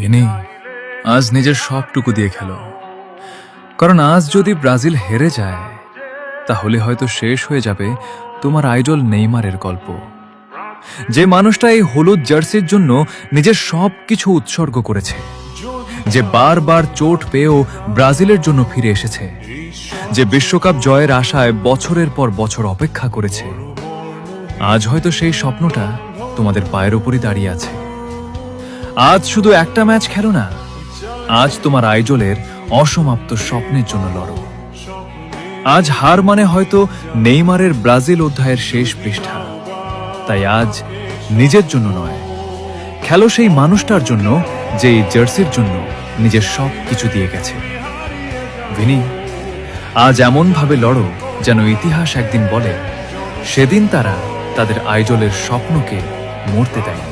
Vini, আজ নিজের সবটুকু দিয়ে খেলো, কারণ আজ যদি ব্রাজিল হেরে যায় তাহলে হয়তো শেষ হয়ে যাবে তোমার আইডল নেইমারের গল্প। যে মানুষটা এই হলুদ জার্সির জন্য নিজের সবকিছু উৎসর্গ করেছে, যে বারবার চোট পেয়েও ব্রাজিলের জন্য ফিরে এসেছে, যে বিশ্বকাপ জয়ের আশায় বছরের পর বছর অপেক্ষা করেছে, আজ হয়তো সেই স্বপ্নটা তোমাদের পায়ের উপরই দাঁড়িয়ে আছে। আজ শুধু একটা ম্যাচ খেলো না, আজ তোমার আইডলের অসমাপ্ত স্বপ্নের জন্য লড়ো। আজ হার মানে হয়তো নেইমারের ব্রাজিল অধ্যায়ের শেষ পৃষ্ঠা। তাই আজ নিজের জন্য নয়, খেলো সেই মানুষটার জন্য যে এই জার্সির জন্য নিজের সব কিছু দিয়ে গেছে। ভিনি, আজ এমন ভাবে লড়ো যেন ইতিহাস একদিন বলে সেদিন তারা তাদের আইডলের স্বপ্নকে মরতে দেয়।